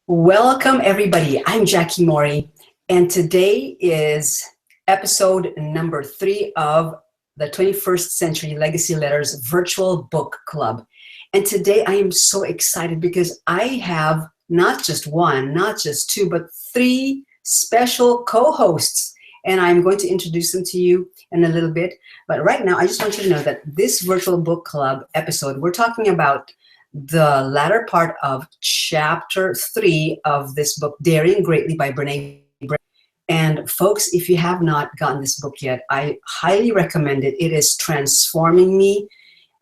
Welcome, everybody. I'm Jackie Morey, and today is episode number 3 of the 21st Century Legacy Letters Virtual Book Club. And today I am so excited because I have not just one, not just two, but 3 special co-hosts. And I'm going to introduce them to you in a little bit. But right now, I just want you to know that this Virtual Book Club episode, we're talking about the latter part of chapter 3 of this book, Daring Greatly by Brene. And folks, if you have not gotten this book yet, I highly recommend it. It is transforming me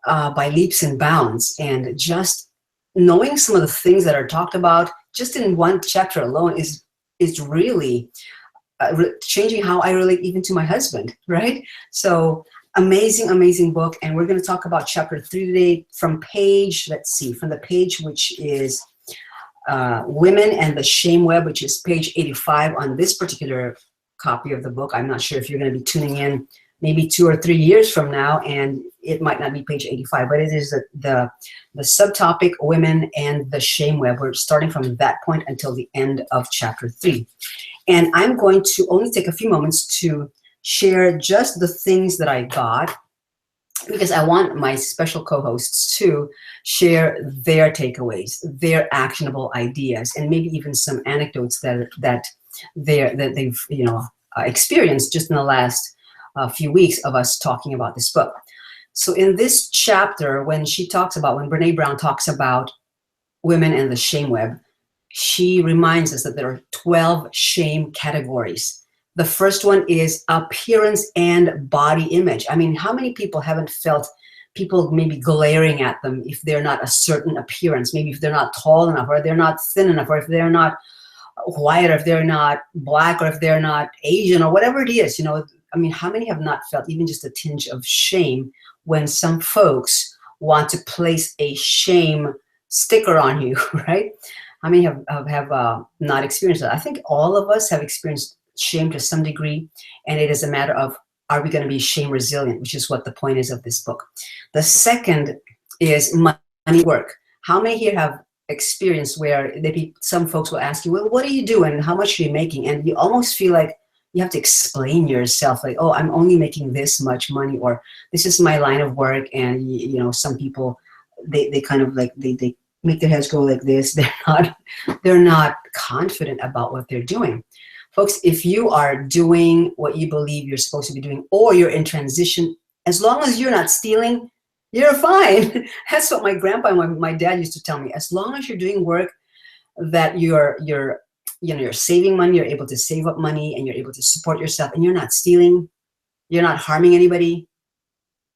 by leaps and bounds. And just knowing some of the things that are talked about just in one chapter alone is really changing how I relate even to my husband, right? So amazing book, and we're going to talk about chapter 3 today from page, from the page which is Women and the Shame Web, which is page 85 on this particular copy of the book. I'm not sure if you're going to be tuning in maybe 2 or 3 years from now, and it might not be page 85, but it is the subtopic Women and the Shame Web. We're starting from that point until the end of chapter 3. And I'm going to only take a few moments to share just the things that I got, because I want my special co-hosts to share their takeaways, their actionable ideas, and maybe even some anecdotes that they've experienced just in the last few weeks of us talking about this book. So in this chapter, when Brene Brown talks about women and the shame web, she reminds us that there are 12 shame categories. The first one is appearance and body image. I mean, how many people haven't felt people maybe glaring at them if they're not a certain appearance, maybe if they're not tall enough, or they're not thin enough, or if they're not white, or if they're not black, or if they're not Asian, or whatever it is, I mean, how many have not felt even just a tinge of shame when some folks want to place a shame sticker on you, right? How many have not experienced that? I think all of us have experienced shame to some degree, and it is a matter of, are we going to be shame resilient, which is what the point is of this book. The second is money work. How many here have experienced where some folks will ask you, well, what do you do and how much are you making? And you almost feel like you have to explain yourself, like, oh, I'm only making this much money, or this is my line of work. And some people, they kind of like they make their heads go like this. They're not confident about what they're doing. Folks, if you are doing what you believe you're supposed to be doing, or you're in transition, as long as you're not stealing, you're fine. That's what my grandpa and my dad used to tell me. As long as you're doing work that you're saving money, you're able to save up money, and you're able to support yourself, and you're not stealing, you're not harming anybody,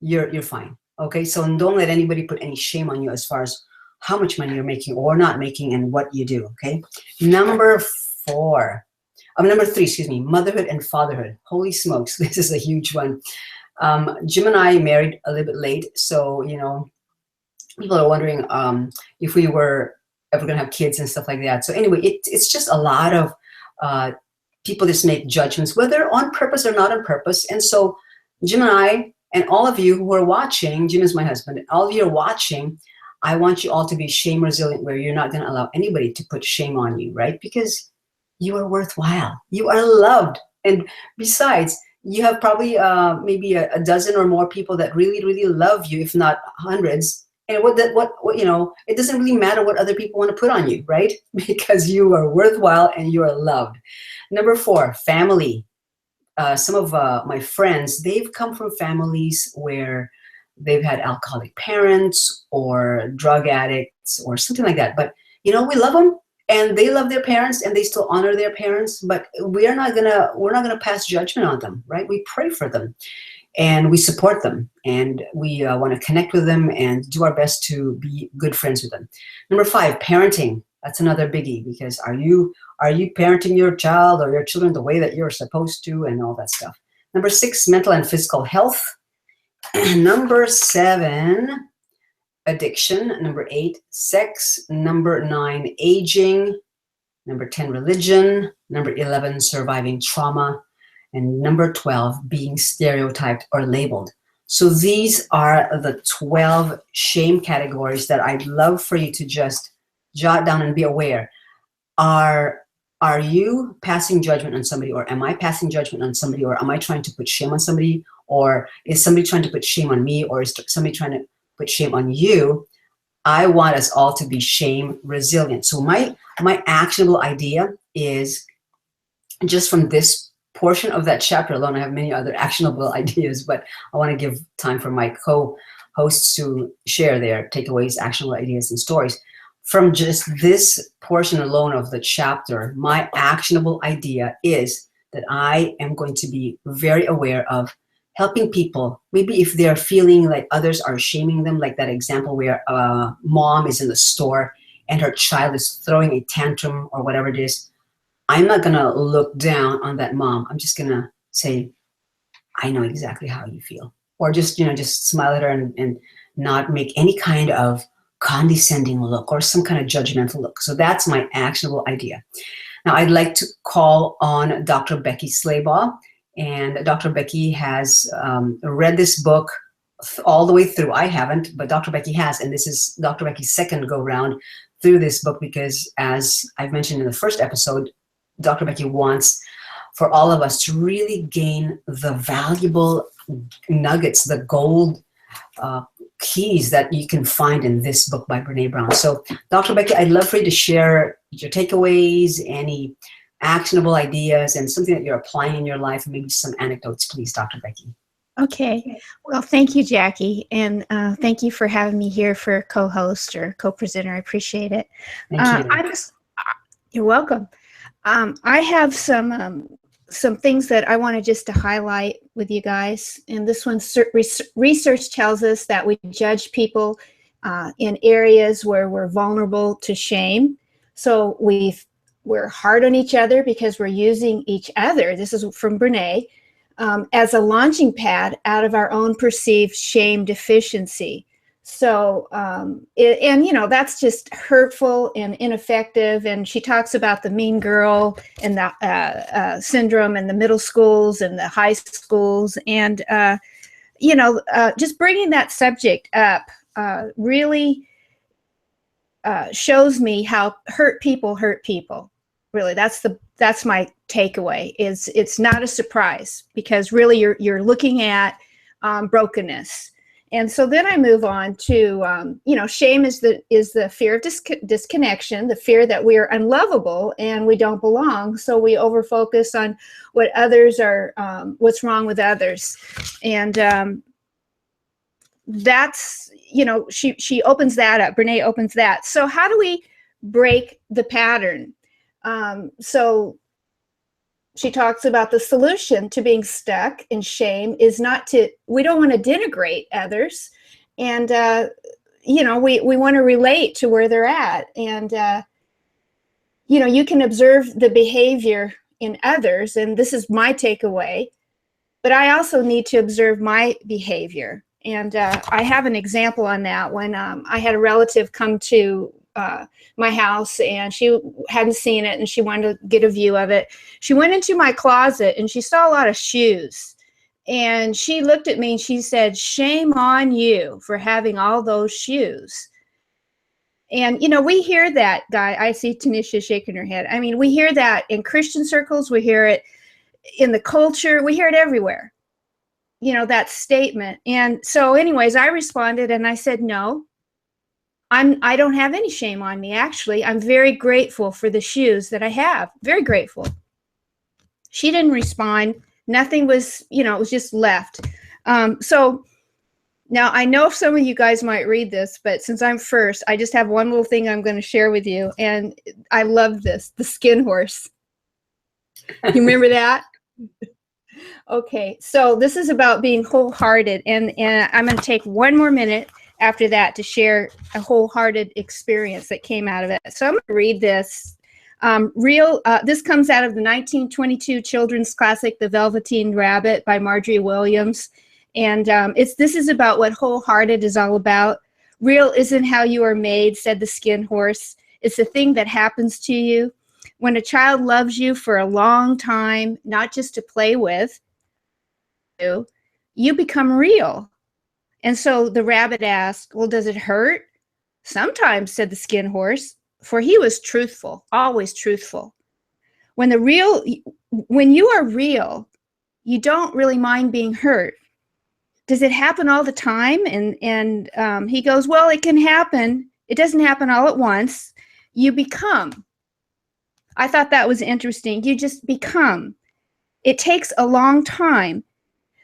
you're fine. Okay, so don't let anybody put any shame on you as far as how much money you're making or not making and what you do. Okay, number 3, motherhood and fatherhood. Holy smokes, this is a huge one. Jim and I married a little bit late, so people are wondering if we were ever going to have kids and stuff like that. So anyway, it's just a lot of people just make judgments, whether on purpose or not on purpose. And so Jim and I, and all of you who are watching, Jim is my husband, and all of you are watching, I want you all to be shame resilient, where you're not going to allow anybody to put shame on you, right? Because you are worthwhile. You are loved. And besides, you have probably maybe a dozen or more people that really, really love you, if not hundreds. And it doesn't really matter what other people want to put on you, right? Because you are worthwhile and you are loved. Number 4, family. Some of my friends, they've come from families where they've had alcoholic parents or drug addicts or something like that. But, we love them. And they love their parents, and they still honor their parents, but we're not gonna pass judgment on them, right? We pray for them, and we support them, and we want to connect with them and do our best to be good friends with them. Number 5, parenting. That's another biggie, because are you parenting your child or your children the way that you're supposed to, and all that stuff. Number 6, mental and physical health. Number 7. Addiction. Number 8, sex. Number 9, aging. Number 10, religion. Number 11, surviving trauma. And number 12, being stereotyped or labeled. So these are the 12 shame categories that I'd love for you to just jot down and be aware. Are you passing judgment on somebody, or am I passing judgment on somebody, or am I trying to put shame on somebody, or is somebody trying to put shame on me, or is somebody trying to put shame on you? I want us all to be shame resilient. So my actionable idea is, just from this portion of that chapter alone, I have many other actionable ideas, but I want to give time for my co-hosts to share their takeaways, actionable ideas, and stories. From just this portion alone of the chapter, my actionable idea is that I am going to be very aware of helping people. Maybe if they're feeling like others are shaming them, like that example where a mom is in the store and her child is throwing a tantrum or whatever it is, I'm not going to look down on that mom. I'm just going to say, I know exactly how you feel. Or just, just smile at her and not make any kind of condescending look or some kind of judgmental look. So that's my actionable idea. Now, I'd like to call on Dr. Becky Slaybaugh. And Dr. Becky has read this book all the way through. I haven't, but Dr. Becky has. And this is Dr. Becky's second go round through this book because, as I've mentioned in the first episode, Dr. Becky wants for all of us to really gain the valuable nuggets, the gold keys that you can find in this book by Brene Brown. So, Dr. Becky, I'd love for you to share your takeaways, any actionable ideas, and something that you're applying in your life, and maybe some anecdotes, please, Dr. Becky. Okay. Well, thank you, Jackie. And thank you for having me here for co-host or co-presenter. I appreciate it. Thank you. You're welcome. I have some things that I wanted just to highlight with you guys. And this one, research tells us that we judge people in areas where we're vulnerable to shame. So we're hard on each other because we're using each other. This is from Brene, as a launching pad out of our own perceived shame deficiency. So, that's just hurtful and ineffective. And she talks about the mean girl and the syndrome in the middle schools and the high schools. And, just bringing that subject up really shows me how hurt people hurt people. Really, that's my takeaway. It's not a surprise because really you're looking at brokenness. And so then I move on to, shame is the fear of disconnection, the fear that we are unlovable and we don't belong. So we overfocus on what others are, what's wrong with others. And that's, she opens that up. Brene opens that. So how do we break the pattern? So she talks about the solution to being stuck in shame is we don't want to denigrate others. And, we want to relate to where they're at. And, you can observe the behavior in others. And this is my takeaway, but I also need to observe my behavior. And I have an example on that when I had a relative come to my house and she hadn't seen it and she wanted to get a view of it. She went into my closet and she saw a lot of shoes and she looked at me and she said, "Shame on you for having all those shoes." And, we hear that, Guy. I see Tanisha shaking her head. I mean, we hear that in Christian circles. We hear it in the culture. We hear it everywhere, that statement. And so anyways, I responded and I said, no. I don't have any shame on me. Actually, I'm very grateful for the shoes that I have. Very grateful. She didn't respond. Nothing was, it was just left. So now I know some of you guys might read this, but since I'm first, I just have one little thing I'm going to share with you. And I love this, the skin horse. You remember that? Okay. So this is about being wholehearted. And I'm going to take one more minute after that to share a wholehearted experience that came out of it. So I'm going to read this. This comes out of the 1922 children's classic, The Velveteen Rabbit by Marjorie Williams. And this is about what wholehearted is all about. Real isn't how you are made, said the skin horse. It's the thing that happens to you. When a child loves you for a long time, not just to play with, you become real. And so the rabbit asked, well, does it hurt? Sometimes, said the skin horse. for he was truthful, always truthful. When you are real, you don't really mind being hurt. Does it happen all the time? And he goes, well, it can happen. It doesn't happen all at once. You become. I thought that was interesting. You just become. It takes a long time.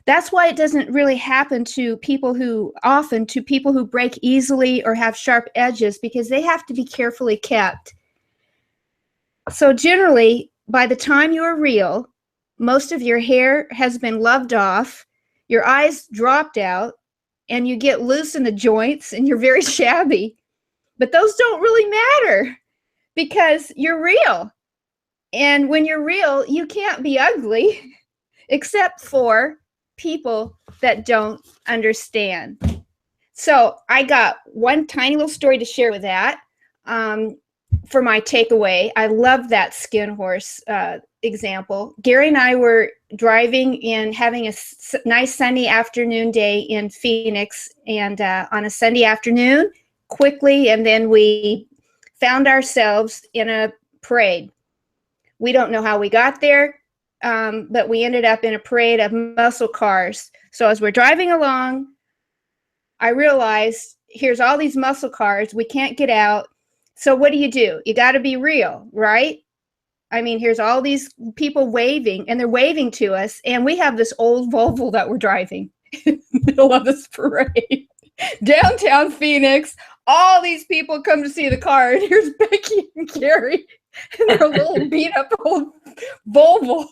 That's why it doesn't really happen to people who break easily or have sharp edges, because they have to be carefully kept. So generally, by the time you are real, most of your hair has been loved off, your eyes dropped out, and you get loose in the joints and you're very shabby. But those don't really matter because you're real. And when you're real, you can't be ugly except for people that don't understand. So I got one tiny little story to share with that. For my takeaway, I love that skin horse example. Gary and I were driving and having a nice sunny afternoon day in Phoenix, and on a Sunday afternoon, quickly, and then we found ourselves in a parade. We don't know how we got there, but we ended up in a parade of muscle cars. So as we're driving along, I realized here's all these muscle cars. We can't get out. So what do? You got to be real, right? I mean, here's all these people waving, and they're waving to us, and we have this old Volvo that we're driving in the middle of this parade. Downtown Phoenix, all these people come to see the car, and here's Becky and Gary in their little beat up old Volvo.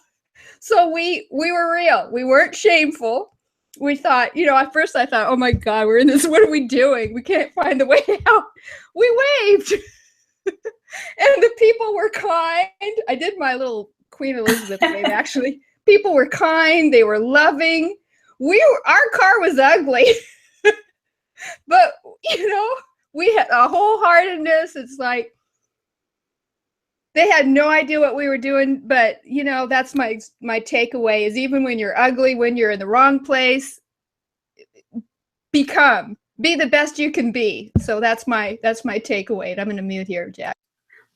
So we were real. We weren't shameful. We thought, at first I thought, oh my God, we're in this. What are we doing? We can't find the way out. We waved. And the people were kind. I did my little Queen Elizabeth wave, actually. People were kind. They were loving. Our car was ugly. But, we had a wholeheartedness. It's like they had no idea what we were doing. But, that's my takeaway is even when you're ugly, when you're in the wrong place, be the best you can be. So that's my takeaway. And I'm going to mute here, Jack.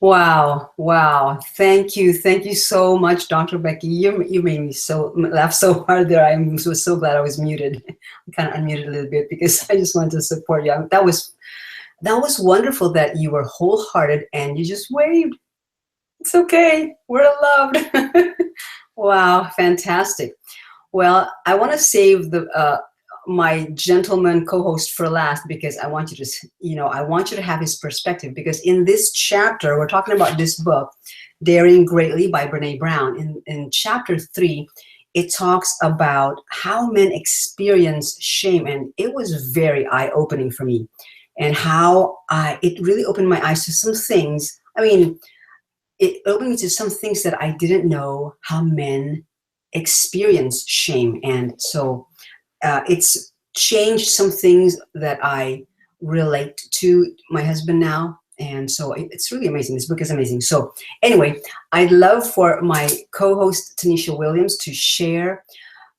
Wow. Thank you so much, Dr. Becky. You made me laugh so hard there. I was so glad I was muted. I kind of unmuted a little bit because I just wanted to support you. That was wonderful that you were wholehearted and you just waved. It's okay. We're loved. Wow, fantastic. Well, I want to save my gentleman co-host for last because I want you to have his perspective, because in this chapter, we're talking about this book, Daring Greatly by Brene Brown. In chapter 3, it talks about how men experience shame, and it was very eye-opening for me, and how it really opened my eyes to some things. I mean, it opened me to some things that I didn't know how men experience shame, and so it's changed some things that I relate to my husband now. And so it's really amazing. This book is amazing. So anyway, I'd love for my co-host, Tanisha Williams, to share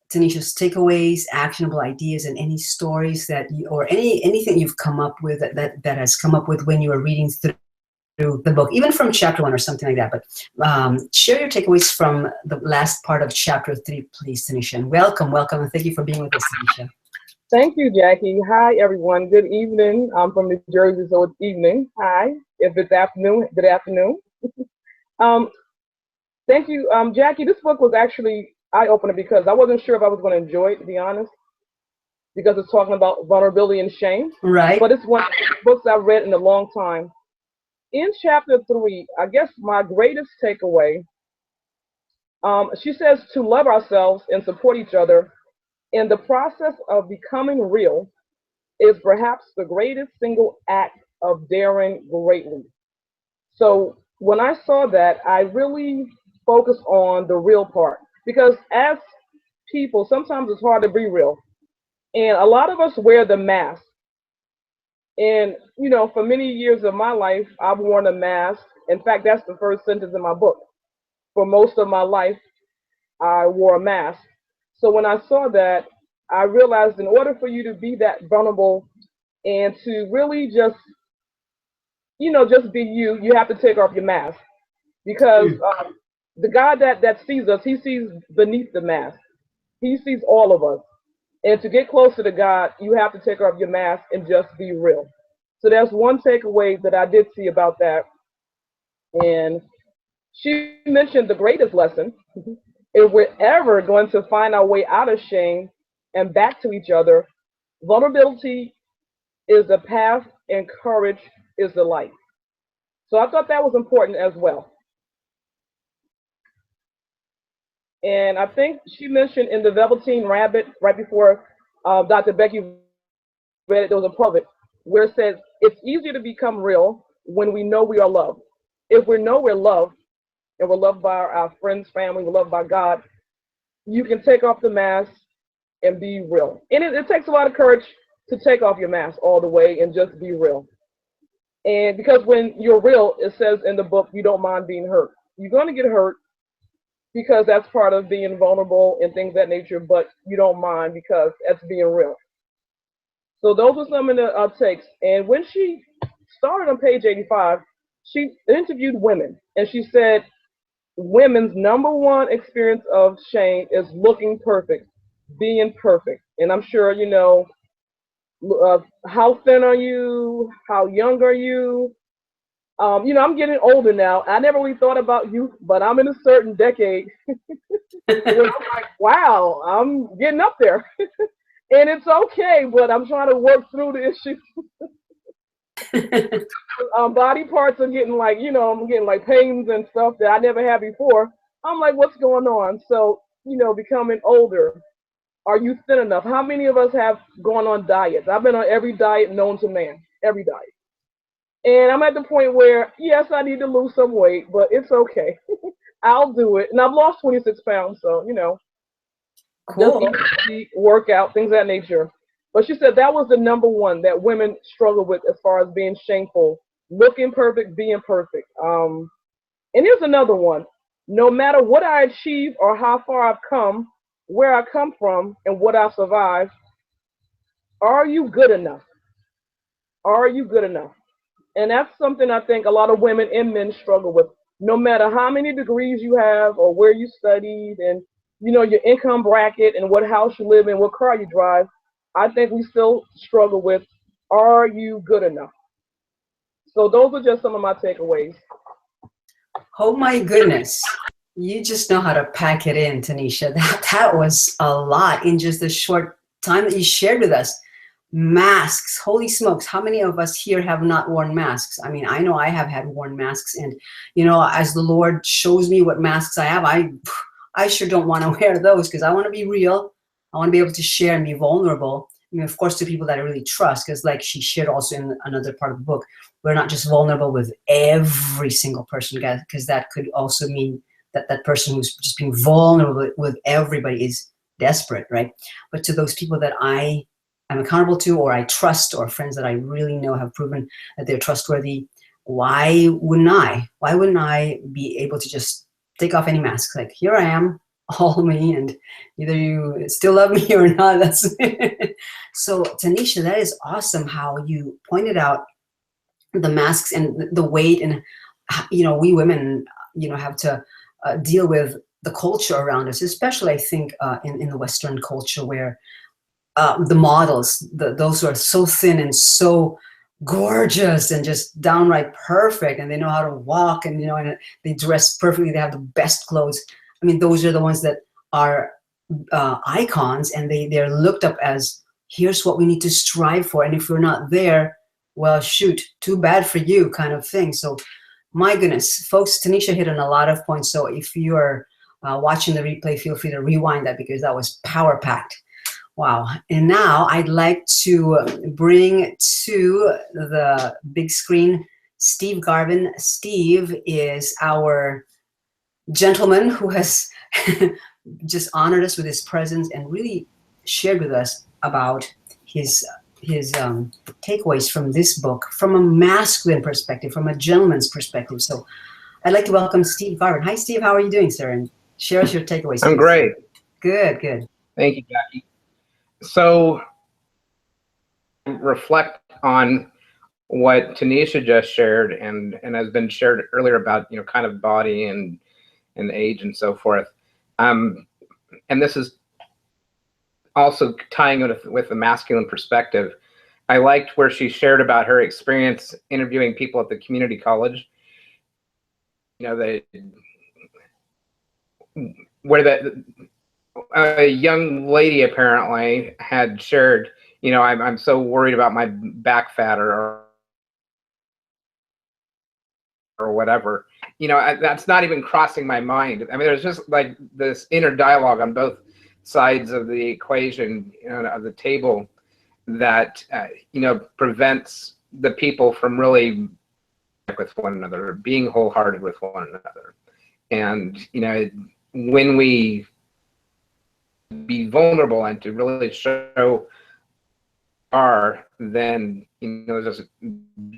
Tanisha's takeaways, actionable ideas, and any stories that or anything you've come up with that has come up with when you are reading through the book, even from chapter 1 or something like that. But share your takeaways from the last part of chapter 3, please, Tanisha. And welcome, and thank you for being with us, Tanisha. Thank you, Jackie. Hi, everyone. Good evening. I'm from New Jersey, so it's evening. Hi. If it's afternoon, good afternoon. Thank you, Jackie. This book was actually eye-opener because I wasn't sure if I was going to enjoy it, to be honest, because it's talking about vulnerability and shame. Right. But it's one of the books I've read in a long time. In chapter 3, I guess my greatest takeaway, she says to love ourselves and support each other in the process of becoming real is perhaps the greatest single act of daring greatly. So when I saw that, I really focused on the real part, because as people, sometimes it's hard to be real. And a lot of us wear the mask. And, for many years of my life, I've worn a mask. In fact, that's the first sentence in my book. For most of my life, I wore a mask. So when I saw that, I realized in order for you to be that vulnerable and to really just just be you. You have to take off your mask because the God that sees us, he sees beneath the mask. He sees all of us. And to get closer to God, you have to take off your mask and just be real. So that's one takeaway that I did see about that. And she mentioned the greatest lesson. If we're ever going to find our way out of shame and back to each other, vulnerability is the path and courage is the light. So I thought that was important as well. And I think she mentioned in the Velveteen Rabbit, right before Dr. Becky read it, there was a part of it where it says, it's easier to become real when we know we are loved. If we know we're loved, and we're loved by our friends, family, we're loved by God, you can take off the mask and be real. And it takes a lot of courage to take off your mask all the way and just be real. And because when you're real, it says in the book, you don't mind being hurt. You're going to get hurt because that's part of being vulnerable and things of that nature, but you don't mind because that's being real. So those are some of the takes. And when she started on page 85, she interviewed women, and she said women's number one experience of shame is looking perfect, being perfect. And I'm sure you know, how thin are you? How young are you? I'm getting older now. I never really thought about youth, but I'm in a certain decade. And I'm like, wow, I'm getting up there. And it's okay, but I'm trying to work through the issues. Body parts are getting like, I'm getting like pains and stuff that I never had before. I'm like, what's going on? So, becoming older. Are you thin enough? How many of us have gone on diets? I've been on every diet known to man, every diet. And I'm at the point where, yes, I need to lose some weight, but it's okay. I'll do it. And I've lost 26 pounds, so, Cool. Just eat, work out, things of that nature. But she said that was the number one that women struggle with as far as being shameful, looking perfect, being perfect. And here's another one. No matter what I achieve or how far I've come, where I come from, and what I survived, are you good enough? Are you good enough? And that's something I think a lot of women and men struggle with. No matter how many degrees you have or where you studied and, your income bracket and what house you live in, what car you drive, I think we still struggle with, are you good enough? So those are just some of my takeaways. Oh my goodness. You just know how to pack it in, Tanisha. That was a lot in just the short time that you shared with us. Masks, holy smokes. How many of us here have not worn masks? I mean, I know I have had worn masks, and, as the Lord shows me what masks I have, I sure don't want to wear those because I want to be real. I want to be able to share and be vulnerable. I mean, of course, to people that I really trust, because like she shared also in another part of the book, we're not just vulnerable with every single person, guys, because that could also mean that that person who's just being vulnerable with everybody is desperate, right? But to those people that I am accountable to, or I trust, or friends that I really know have proven that they're trustworthy, why wouldn't I? Why wouldn't I be able to just take off any mask? Like, here I am, all me, and either you still love me or not. That's So Tanisha, that is awesome how you pointed out the masks and the weight, and we women have to deal with the culture around us, especially I think in the Western culture, where the models, those who are so thin and so gorgeous and just downright perfect, and they know how to walk, and and they dress perfectly, they have the best clothes. I mean, those are the ones that are icons, and they're looked up as, here's what we need to strive for, and if we're not there, well, shoot, too bad for you, kind of thing. So my goodness, folks, Tanisha hit on a lot of points. So if you're watching the replay, feel free to rewind that because that was power packed. Wow. And now I'd like to bring to the big screen Steve Garvin. Steve is our gentleman who has just honored us with his presence and really shared with us about his takeaways from this book, from a masculine perspective, from a gentleman's perspective. So I'd like to welcome Steve Garvin. Hi, Steve. How are you doing, sir? And share us your takeaways. I'm great. Good, good. Thank you, Jackie. So reflect on what Tanisha just shared and has been shared earlier about, you know, kind of body and age and so forth. And this is also tying it with the masculine perspective. I liked where she shared about her experience interviewing people at the community college. You know, where a young lady apparently had shared, you know, I'm so worried about my back fat or whatever. You know, that's not even crossing my mind. I mean, there's just like this inner dialogue on both sides of the equation, you know, of the table that, you know, prevents the people from really with one another, being wholehearted with one another. And, you know, when we be vulnerable and to really show then, you know, there's just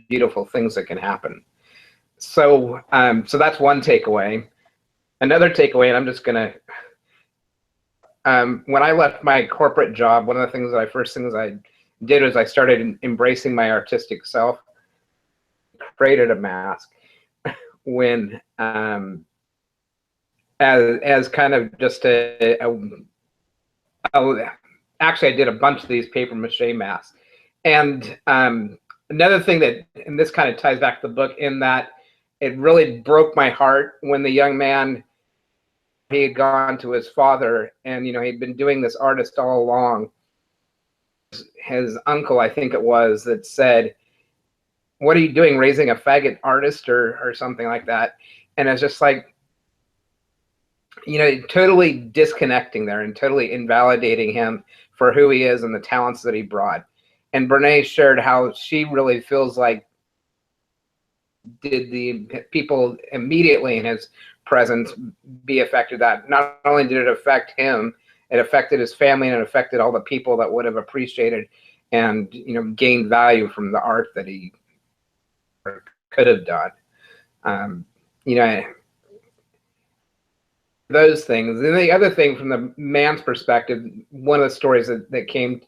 beautiful things that can happen. So, so that's one takeaway. Another takeaway, and I'm just gonna, when I left my corporate job, one of the first things I did was I started embracing my artistic self, created a mask when, as kind of just actually I did a bunch of these paper mache masks. And another thing that, and this kind of ties back to the book, in that it really broke my heart when the young man, he had gone to his father, and, you know, he'd been doing this artist all along. His uncle, I think it was, that said, "What are you doing, raising a faggot artist," or something like that. And it's just like, you know, totally disconnecting there and totally invalidating him for who he is and the talents that he brought. And Brene shared how she really feels like, did the people immediately in his presence be affected, that not only did it affect him, it affected his family, and it affected all the people that would have appreciated and, you know, gained value from the art that he could have done. You know, those things. And the other thing, from the man's perspective, one of the stories that came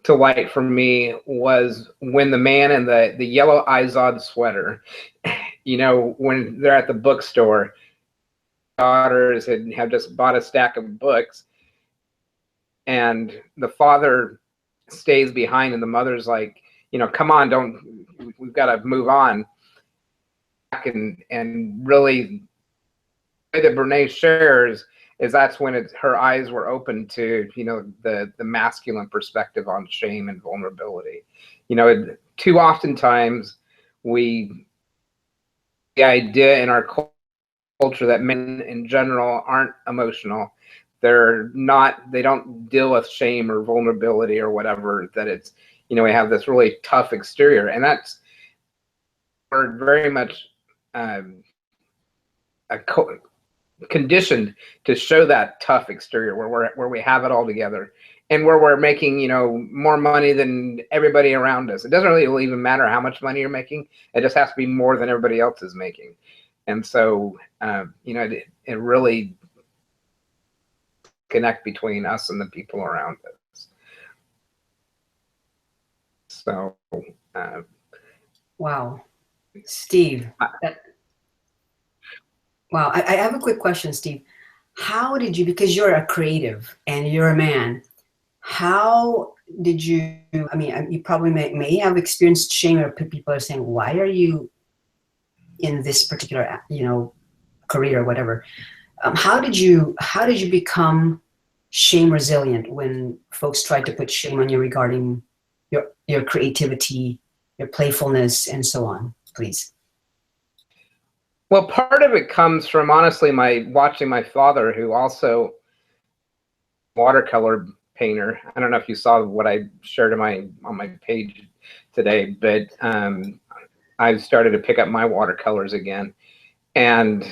to light for me was when the man in the yellow Izod sweater, you know, when they're at the bookstore, daughters have just bought a stack of books, and the father stays behind, and the mother's like, you know, come on, we've got to move on. And really, the way that Brene shares is that's when her eyes were open to, you know, the masculine perspective on shame and vulnerability. You know, too oftentimes the idea in our culture that men in general aren't emotional. They don't deal with shame or vulnerability or whatever, that it's, you know, we have this really tough exterior, and that's, we're very much conditioned to show that tough exterior where we have it all together, and where we're making, you know, more money than everybody around us. It doesn't really even matter how much money you're making. It just has to be more than everybody else is making. And so, you know, it really connect between us and the people around us. So, wow, Steve. Wow, I have a quick question, Steve. How did you, because you're a creative and you're a man, how did you, I mean, you probably may have experienced shame, or people are saying, why are you in this particular, you know, career or whatever. How did you become shame resilient when folks tried to put shame on you regarding your creativity, your playfulness, and so on, please? Well, part of it comes from, honestly, watching my father, who also watercolor painter. I don't know if you saw what I shared on my page today, but I've started to pick up my watercolors again. And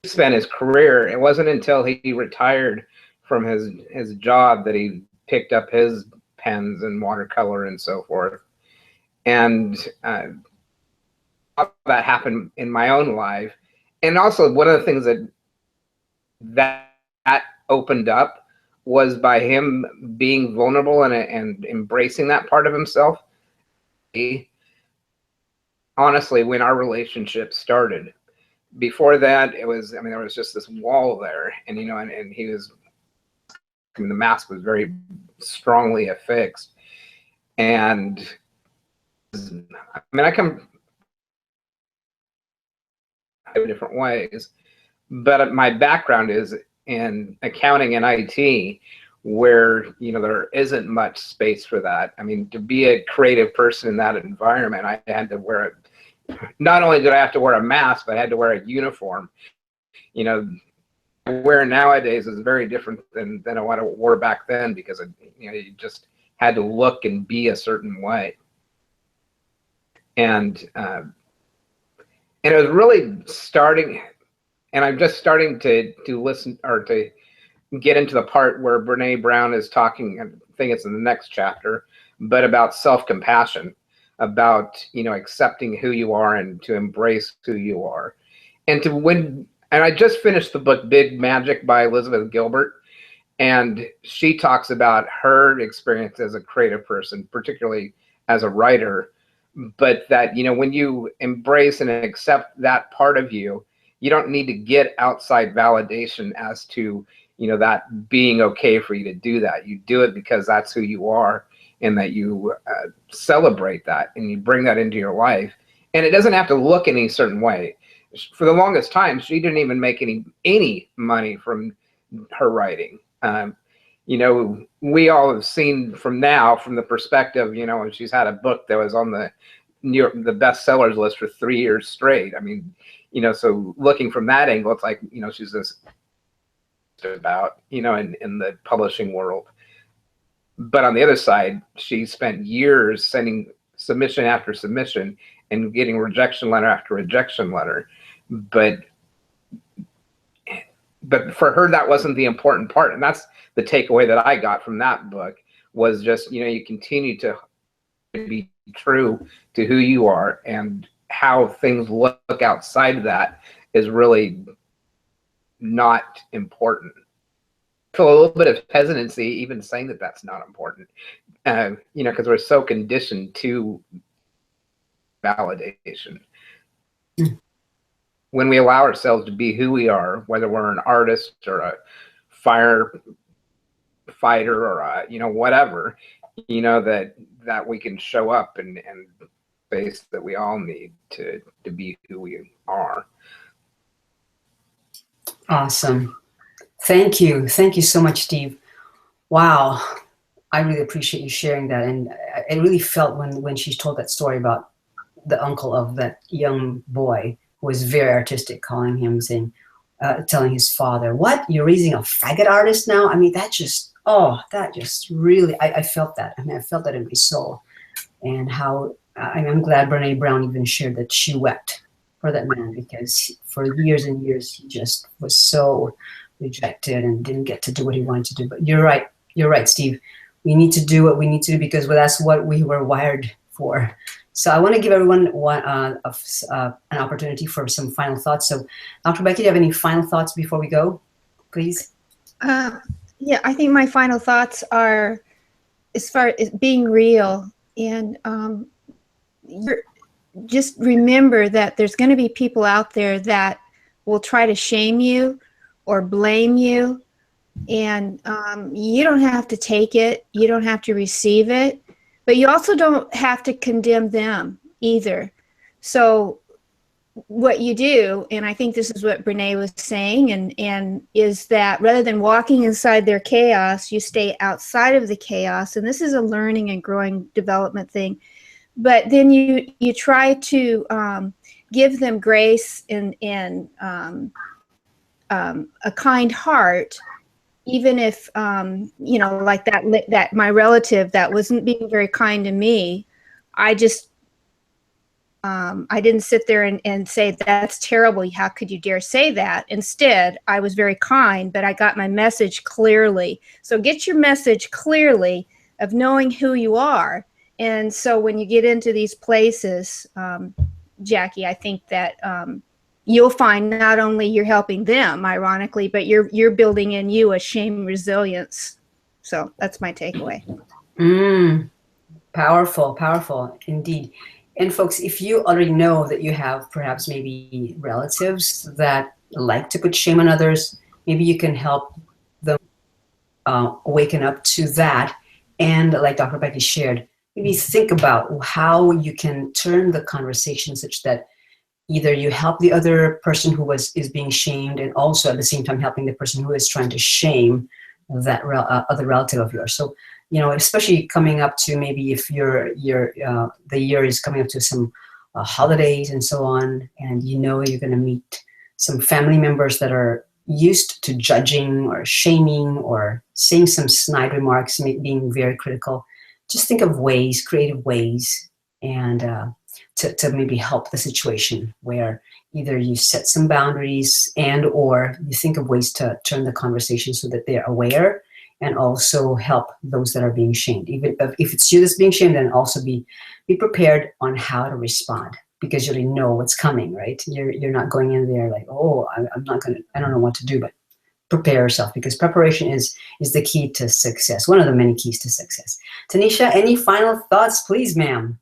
he spent his career, it wasn't until he retired from his job that he picked up his pens and watercolor and so forth. And that happened in my own life. And also, one of the things that opened up was by him being vulnerable and embracing that part of himself. honestly, when our relationship started. Before that, it was, I mean, there was just this wall there, and, you know, and he was, I mean, the mask was very strongly affixed. And I mean, I come in different ways, but my background is in accounting and IT, where, you know, there isn't much space for that. I mean, to be a creative person in that environment, I had to wear it. Not only did I have to wear a mask, but I had to wear a uniform. You know, wear nowadays is very different than what I wore back then, because you know, you just had to look and be a certain way. And it was really starting, and I'm just starting to listen, or to get into the part where Brene Brown is talking, I think it's in the next chapter, but about self-compassion, about, you know, accepting who you are and to embrace who you are. And I just finished the book Big Magic by Elizabeth Gilbert, and she talks about her experience as a creative person, particularly as a writer, but that, you know, when you embrace and accept that part of you, you don't need to get outside validation as to, you know, that being okay for you to do that. You do it because that's who you are, and that you celebrate that, and you bring that into your life. And it doesn't have to look any certain way. For the longest time, she didn't even make any money from her writing. You know, we all have seen from the perspective, you know, when she's had a book that was on the the bestsellers list for 3 years straight. I mean, you know, so looking from that angle, it's like, you know, she's just about, you know, in the publishing world. But on the other side, she spent years sending submission after submission and getting rejection letter after rejection letter. But for her, that wasn't the important part. And that's the takeaway that I got from that book, was just, you know, you continue to be true to who you are, and how things look outside of that is really not important. I feel a little bit of hesitancy even saying that that's not important, you know, because we're so conditioned to validation. When we allow ourselves to be who we are, whether we're an artist or a firefighter or a, you know, whatever, you know, that we can show up and face that we all need to be who we are. Awesome. Thank you. Thank you so much, Steve. Wow. I really appreciate you sharing that. And I really felt when she told that story about the uncle of that young boy who was very artistic, calling him, saying, telling his father, "What? You're raising a faggot artist now?" I mean, that just really, I felt that. I mean, I felt that in my soul. And how, I'm glad Brene Brown even shared that she wept for that man, because for years and years, he just was so rejected and didn't get to do what he wanted to do. But you're right, Steve. We need to do what we need to do, because that's what we were wired for. So I want to give everyone an opportunity for some final thoughts. So Dr. Becky, do you have any final thoughts before we go, please? Yeah, I think my final thoughts are, as far as being real, and just remember that there's going to be people out there that will try to shame you or blame you, and you don't have to take it, you don't have to receive it, but you also don't have to condemn them either. So what you do, and I think this is what Brene was saying, and is that rather than walking inside their chaos, you stay outside of the chaos. And this is a learning and growing development thing. But then you try to give them grace and a kind heart, even if you know, like that my relative that wasn't being very kind to me, I just I didn't sit there and say, "That's terrible. How could you dare say that?" Instead, I was very kind, but I got my message clearly. So get your message clearly of knowing who you are. And so when you get into these places, Jackie, I think that you'll find not only you're helping them, ironically, but you're building in you a shame resilience. So that's my takeaway. Powerful, powerful indeed. And folks, if you already know that you have perhaps maybe relatives that like to put shame on others, maybe you can help them waken up to that. And like Dr. Becky shared, maybe think about how you can turn the conversation such that either you help the other person who is being shamed, and also at the same time helping the person who is trying to shame that other relative of yours. So, you know, especially coming up to maybe if the year is coming up to some holidays and so on, and you know you're going to meet some family members that are used to judging or shaming or saying some snide remarks, being very critical. Just think of ways, creative ways, and to maybe help the situation where either you set some boundaries and or you think of ways to turn the conversation so that they're aware, and also help those that are being shamed. Even if it's you that's being shamed, then also be prepared on how to respond, because you already know what's coming, right? You're not going in there like, oh, I don't know what to do, but prepare yourself, because preparation is the key to success, one of the many keys to success. Tanisha, any final thoughts, please, ma'am?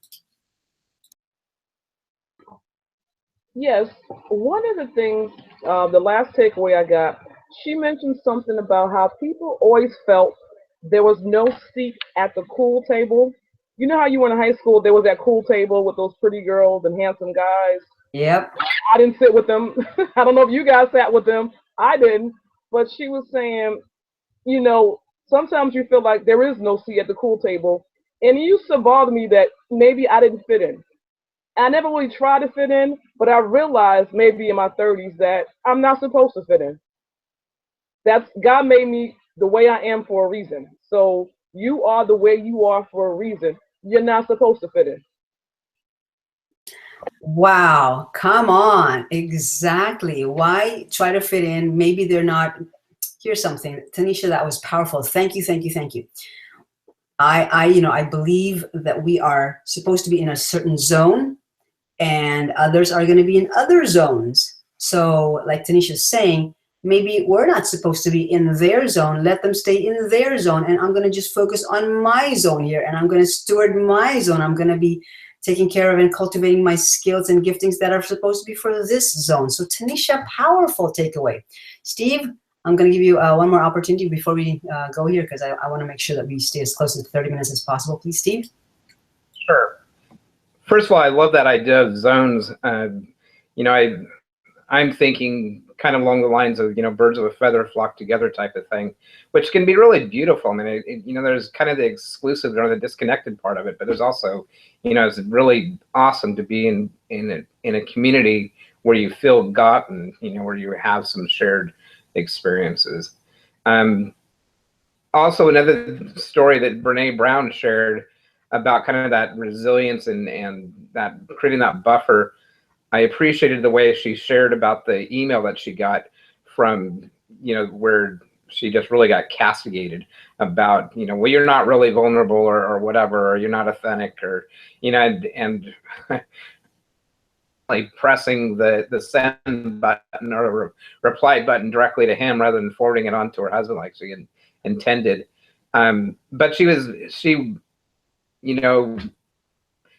Yes, one of the things, the last takeaway I got, she mentioned something about how people always felt there was no seat at the cool table. You know how you were in high school, there was that cool table with those pretty girls and handsome guys. Yep. I didn't sit with them. I don't know if you guys sat with them. I didn't. But she was saying, you know, sometimes you feel like there is no seat at the cool table. And it used to bother me that maybe I didn't fit in. I never really tried to fit in, but I realized maybe in my 30s that I'm not supposed to fit in. That's God made me the way I am for a reason. So you are the way you are for a reason. You're not supposed to fit in. Wow, come on. Exactly. Why try to fit in? Maybe they're not. Here's something. Tanisha, that was powerful. Thank you, thank you, thank you. I believe that we are supposed to be in a certain zone, and others are going to be in other zones. So like Tanisha's saying, maybe we're not supposed to be in their zone. Let them stay in their zone, and I'm going to just focus on my zone here, and I'm going to steward my zone. I'm going to be taking care of and cultivating my skills and giftings that are supposed to be for this zone. So Tanisha, powerful takeaway. Steve, I'm going to give you one more opportunity before we go here, because I want to make sure that we stay as close to 30 minutes as possible. Please, Steve. Sure. First of all, I love that idea of zones. You know, I'm thinking kind of along the lines of, you know, birds of a feather flock together type of thing, which can be really beautiful. I mean, you know, there's kind of the exclusive or the disconnected part of it, but there's also, you know, it's really awesome to be in a community where you feel gotten, you know, where you have some shared experiences. Also, another story that Brene Brown shared about kind of that resilience and that creating that buffer. I appreciated the way she shared about the email that she got from, you know, where she just really got castigated about, you know, well, you're not really vulnerable or whatever, or you're not authentic, or, you know, and like pressing the send button or reply button directly to him rather than forwarding it on to her husband like she had intended. But she you know,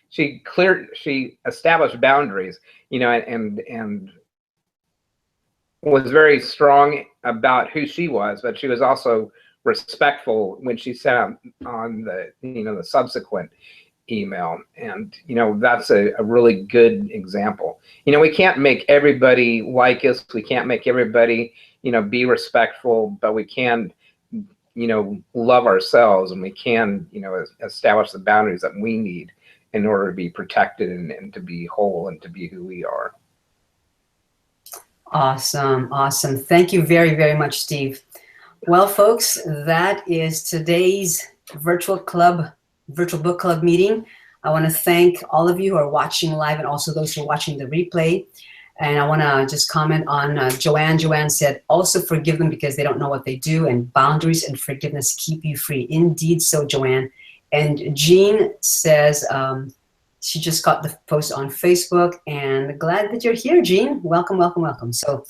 she established boundaries, you know, and was very strong about who she was, but she was also respectful when she sent on the, you know, the subsequent email. And, you know, that's a really good example. You know, we can't make everybody like us. We can't make everybody, you know, be respectful, but we can, you know, love ourselves, and we can, you know, establish the boundaries that we need in order to be protected and to be whole and to be who we are. Awesome. Awesome. Thank you very, very much, Steve. Well, folks, that is today's virtual book club meeting. I want to thank all of you who are watching live and also those who are watching the replay. And I want to just comment on Joanne. Joanne said, also forgive them because they don't know what they do, and boundaries and forgiveness keep you free. Indeed so, Joanne. And Jean says she just got the post on Facebook, and glad that you're here, Jean. Welcome, welcome, welcome. So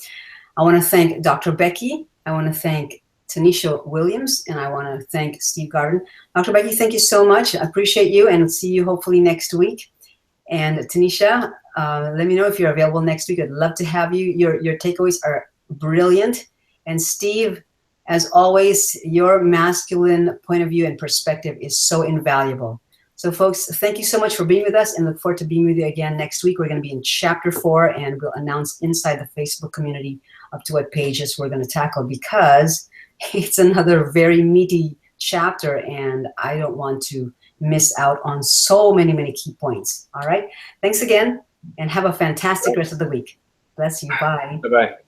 I want to thank Dr. Becky. I want to thank Tanisha Williams, and I want to thank Steve Garden. Dr. Becky, thank you so much. I appreciate you, and see you hopefully next week. And Tanisha, let me know if you're available next week. I'd love to have you. Your takeaways are brilliant. And Steve, as always, your masculine point of view and perspective is so invaluable. So folks, thank you so much for being with us, and look forward to being with you again next week. We're going to be in chapter 4, and we'll announce inside the Facebook community up to what pages we're going to tackle, because it's another very meaty chapter, and I don't want to miss out on so many, many key points. All right. Thanks again, and have a fantastic rest of the week. Bless you. Bye. Bye-bye.